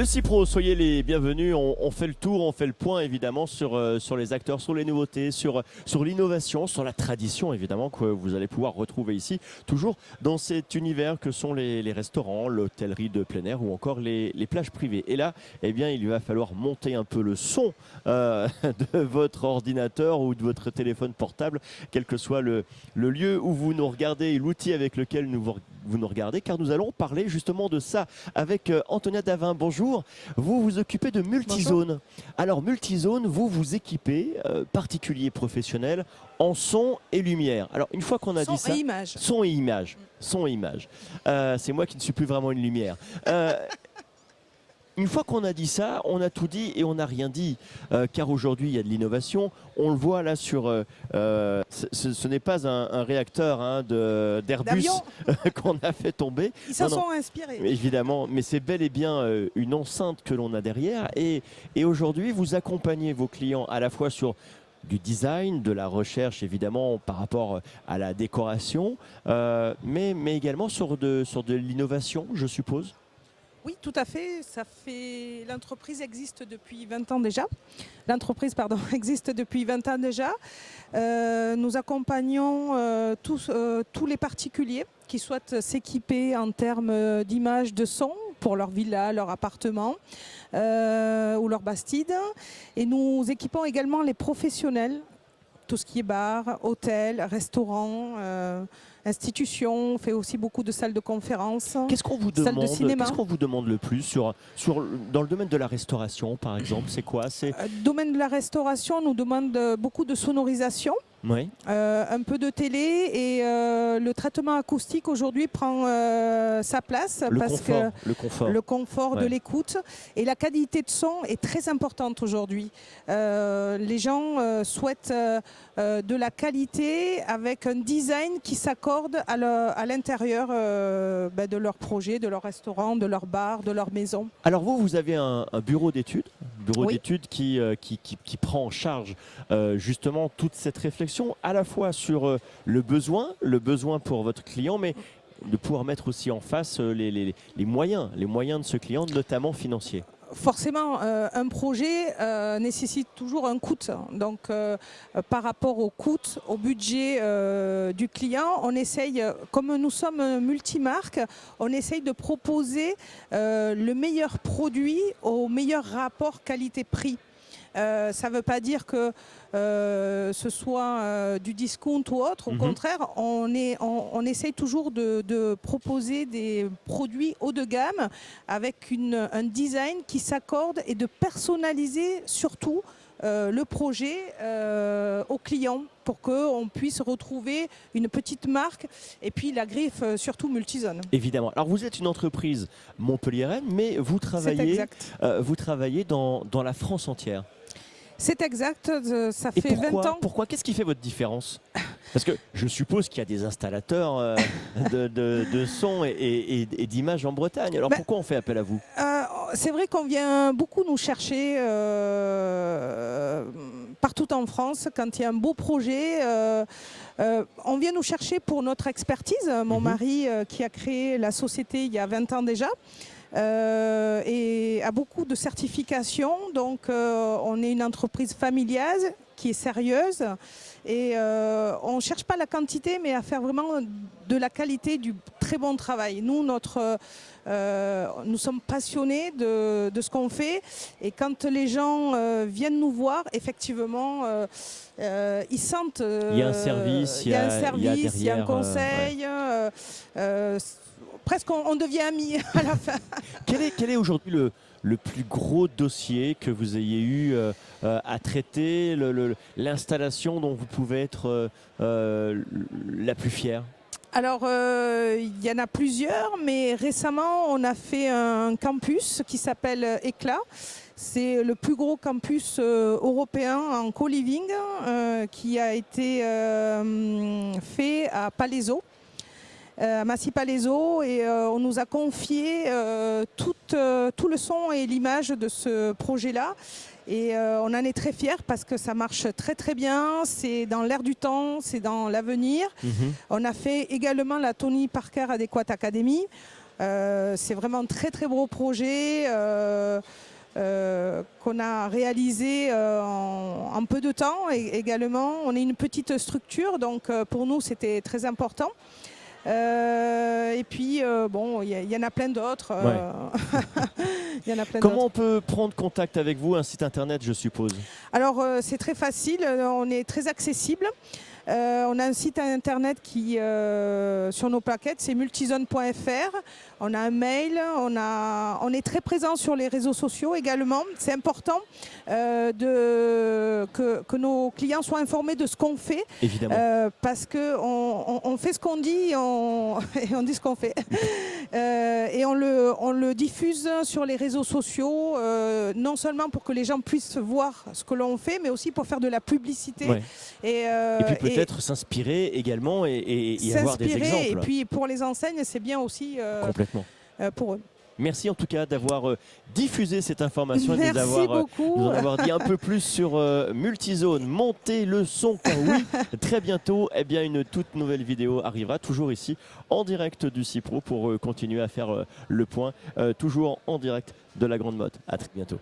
Le CIPRO, soyez les bienvenus. On fait le tour, on fait le point évidemment sur les acteurs, sur les nouveautés, sur l'innovation, sur la tradition évidemment que vous allez pouvoir retrouver ici, toujours dans cet univers que sont les restaurants, l'hôtellerie de plein air ou encore les plages privées. Et là, eh bien, il va falloir monter un peu le son de votre ordinateur ou de votre téléphone portable, quel que soit le lieu où vous nous regardez et l'outil avec lequel vous nous regardez, car nous allons parler justement de ça avec Antonia Davin. Bonjour. Vous vous occupez de multizone. Bonjour. Alors multizone, vous vous équipez, particuliers professionnels, en son et lumière. Alors une fois qu'on a dit ça, son et image, son et image. C'est moi qui ne suis plus vraiment une lumière. Une fois qu'on a dit ça, on a tout dit et on n'a rien dit, car aujourd'hui il y a de l'innovation. On le voit là sur, ce n'est pas un réacteur hein, d'Airbus qu'on a fait tomber. Ils s'en sont inspirés. Évidemment, mais c'est bel et bien une enceinte que l'on a derrière. Et aujourd'hui, vous accompagnez vos clients à la fois sur du design, de la recherche évidemment par rapport à la décoration, mais également sur de l'innovation, je suppose. Oui, tout à fait. L'entreprise existe depuis 20 ans déjà. Existe depuis 20 ans déjà. Nous accompagnons tous les particuliers qui souhaitent s'équiper en termes d'image, de son pour leur villa, leur appartement ou leur bastide. Et nous équipons également les professionnels, tout ce qui est bar, hôtel, restaurant, institutions, on fait aussi beaucoup de salles de conférences, qu'est-ce qu'on vous demande, salles de cinéma. Qu'est-ce qu'on vous demande le plus dans le domaine de la restauration, par exemple? C'est quoi? Domaine de la restauration, on nous demande beaucoup de sonorisation. Oui. Un peu de télé et le traitement acoustique aujourd'hui prend sa place le confort de l'écoute et la qualité de son est très importante aujourd'hui. Les gens souhaitent de la qualité avec un design qui s'accorde à l'intérieur de leur projet, de leur restaurant, de leur bar, de leur maison. Alors vous avez un bureau d'études, qui prend en charge justement toute cette réflexion à la fois sur le besoin pour votre client, mais de pouvoir mettre aussi en face les moyens de ce client, notamment financiers. Forcément, un projet nécessite toujours un coût. Donc, par rapport au coût, au budget du client, on essaye, comme nous sommes multimarques, on essaye de proposer le meilleur produit au meilleur rapport qualité-prix. Ça ne veut pas dire que ce soit du discount ou autre. Au contraire, on essaye toujours de proposer des produits haut de gamme avec un design qui s'accorde et de personnaliser surtout le projet au client pour qu'on puisse retrouver une petite marque et puis la griffe surtout multizone. Évidemment. Alors vous êtes une entreprise montpelliéraine, mais vous travaillez dans la France entière. C'est exact, ça fait 20 ans. Pourquoi? Qu'est-ce qui fait votre différence? Parce que je suppose qu'il y a des installateurs de son et d'images en Bretagne. Alors pourquoi on fait appel à vous? C'est vrai qu'on vient beaucoup nous chercher partout en France. Quand il y a un beau projet, on vient nous chercher pour notre expertise. Mon mari qui a créé la société il y a 20 ans déjà. Et a beaucoup de certifications, donc on est une entreprise familiale qui est sérieuse et on ne cherche pas la quantité mais à faire vraiment de la qualité, du très bon travail. Nous, nous sommes passionnés de ce qu'on fait et quand les gens viennent nous voir, effectivement ils sentent il y a un service, il y a un conseil. Presque on devient amis à la fin. Quel est aujourd'hui le plus gros dossier que vous ayez eu à traiter, l'installation dont vous pouvez être la plus fière? Alors, il y en a plusieurs, mais récemment, on a fait un campus qui s'appelle Éclat. C'est le plus gros campus européen en co-living qui a été fait à Palaiseau. À Massy-Palaiseau et on nous a confié tout le son et l'image de ce projet-là. Et on en est très fiers parce que ça marche très très bien, c'est dans l'air du temps, c'est dans l'avenir. On a fait également la Tony Parker Adequate Academy. C'est vraiment un très très beau projet qu'on a réalisé en peu de temps également. On est une petite structure, donc pour nous c'était très important. Et puis bon, il y en a plein d'autres. Comment on peut prendre contact avec vous? Un site internet, je suppose. Alors c'est très facile, on est très accessible. On a un site internet qui, sur nos plaquettes, c'est multizone.fr. On a un mail, on est très présent sur les réseaux sociaux également. C'est important que nos clients soient informés de ce qu'on fait. Évidemment. Parce qu'on fait ce qu'on dit et on dit ce qu'on fait. Et on le diffuse sur les réseaux sociaux, non seulement pour que les gens puissent voir ce que l'on fait, mais aussi pour faire de la publicité. Ouais. Et puis peut-être s'inspirer également et y avoir des exemples. Et puis pour les enseignes, c'est bien aussi complètement. Pour eux. Merci en tout cas d'avoir diffusé cette information et de nous en avoir dit un peu plus sur Multizone. Montez le son car oui, très bientôt, eh bien, une toute nouvelle vidéo arrivera, toujours ici en direct du CIPRO pour continuer à faire le point, toujours en direct de la Grande Motte. À très bientôt.